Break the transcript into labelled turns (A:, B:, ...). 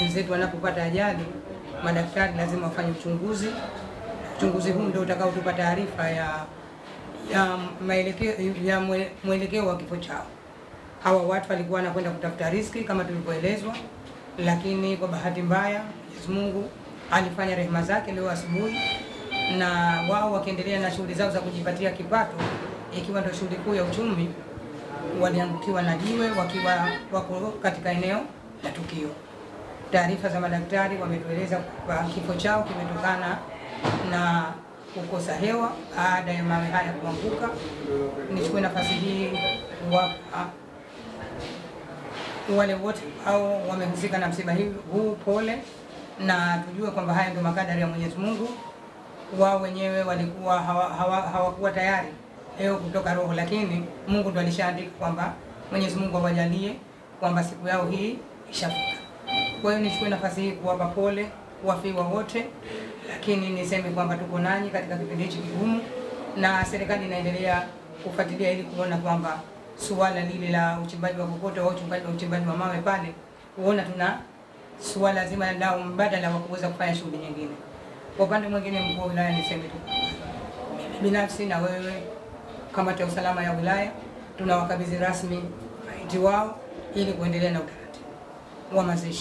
A: wenzetu wanapopata ajali, madaktari lazima wafanye uchunguzi. Uchunguzi huu ndio utakaotupa taarifa ya mwelekeo wa kifo chao. Hawa watu walikuwa wanakwenda kutafuta riziki kama tulivyoelezwa, lakini kwa bahati mbaya Mwenyezi Mungu alifanya rehema zake leo asubuhi, na wao wakiendelea na shughuli zao za kujipatia kipato, ikiwa ndio shughuli kuu ya uchumi, waliangukiwa na jiwe wakiwa wako katika eneo la tukio. Taarifa za madaktari wametueleza kwa kifo chao kimetokana na kukosa hewa baada ya mawe haya kuanguka. Nichukue nafasi hii kuwapa wale wote ambao wamehusika na msiba huu pole, na tujue kwamba haya ndio makadari ya Mwenyezi Mungu. Wao wenyewe walikuwa hawakuwa tayari leo kutoka roho, lakini Mungu ndo alishaandika kwamba Mwenyezi Mungu awajalie kwamba siku yao hii ishafika. Kwa hiyo nichukue nafasi hii kuwapa pole wafiwa wote, lakini niseme kwamba tuko nanyi katika kipindi hichi kigumu, na serikali inaendelea kufuatilia ili kuona kwamba suala lile la uchimbaji wa kokoto au uchimbaji wa mawe pale, kuona tuna suala zima la mbadala wa kuweza kufanya shughuli nyingine. Kwa upande mwingine, mkuu wa wilaya, niseme tu binafsi na wewe kamati ya usalama ya wilaya tunawakabidhi rasmi maiti wao ili kuendelea na utaratibu wa mazishi.